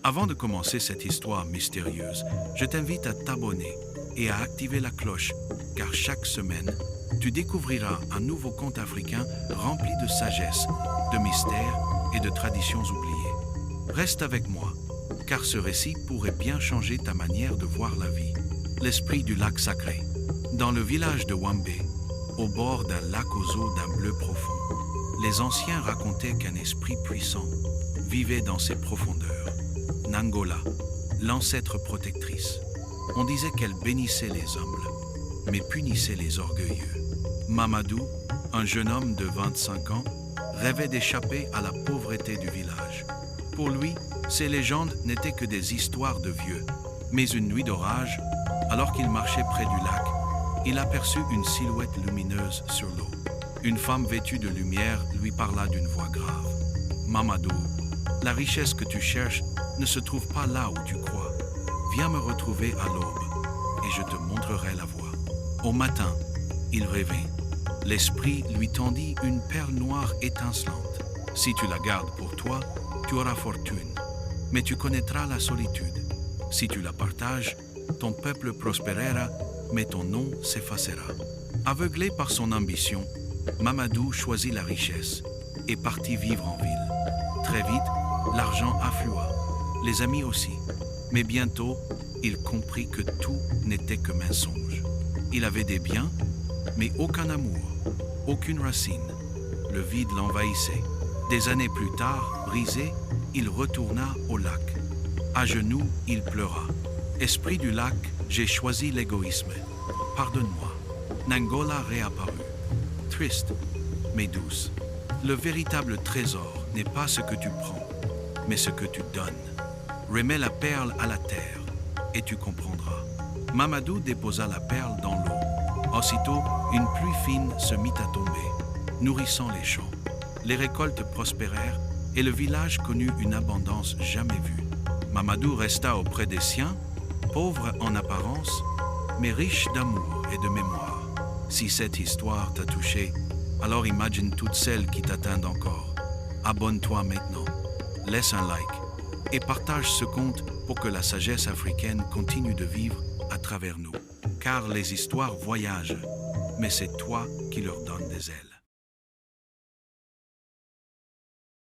Avant de commencer cette histoire mystérieuse, je t'invite à t'abonner et à activer la cloche, car chaque semaine, tu découvriras un nouveau conte africain rempli de sagesse, de mystères et de traditions oubliées. Reste avec moi, car ce récit pourrait bien changer ta manière de voir la vie. L'esprit du lac sacré. Dans le village de Wambé, au bord d'un lac aux eaux d'un bleu profond, les anciens racontaient qu'un esprit puissant vivait dans ses profondeurs. Nangola, l'ancêtre protectrice. On disait qu'elle bénissait les humbles, mais punissait les orgueilleux. Mamadou, un jeune homme de 25 ans, rêvait d'échapper à la pauvreté du village. Pour lui, ces légendes n'étaient que des histoires de vieux. Mais une nuit d'orage, alors qu'il marchait près du lac, il aperçut une silhouette lumineuse sur l'eau. Une femme vêtue de lumière lui parla d'une voix grave. « Mamadou, la richesse que tu cherches ne se trouve pas là où tu crois. Viens me retrouver à l'aube, et je te montrerai la voie. » Au matin, il rêvait. L'esprit lui tendit une perle noire étincelante. « Si tu la gardes pour toi, tu auras fortune, mais tu connaîtras la solitude. Si tu la partages, ton peuple prospérera, mais ton nom s'effacera. » Aveuglé par son ambition, Mamadou choisit la richesse et partit vivre en ville. Très vite, l'argent afflua, les amis aussi. Mais bientôt, il comprit que tout n'était que mensonge. Il avait des biens, mais aucun amour, aucune racine. Le vide l'envahissait. Des années plus tard, brisé, il retourna au lac. À genoux, il pleura. « Esprit du lac, j'ai choisi l'égoïsme. Pardonne-moi. » Nangola réapparut, triste, mais douce. Le véritable trésor n'est pas ce que tu prends, mais ce que tu donnes. Remets la perle à la terre, et tu comprendras. Mamadou déposa la perle dans l'eau. Aussitôt, une pluie fine se mit à tomber, nourrissant les champs. Les récoltes prospérèrent, et le village connut une abondance jamais vue. Mamadou resta auprès des siens, pauvre en apparence, mais riche d'amour et de mémoire. Si cette histoire t'a touché, alors imagine toutes celles qui t'attendent encore. Abonne-toi maintenant, laisse un like et partage ce conte pour que la sagesse africaine continue de vivre à travers nous. Car les histoires voyagent, mais c'est toi qui leur donnes des ailes.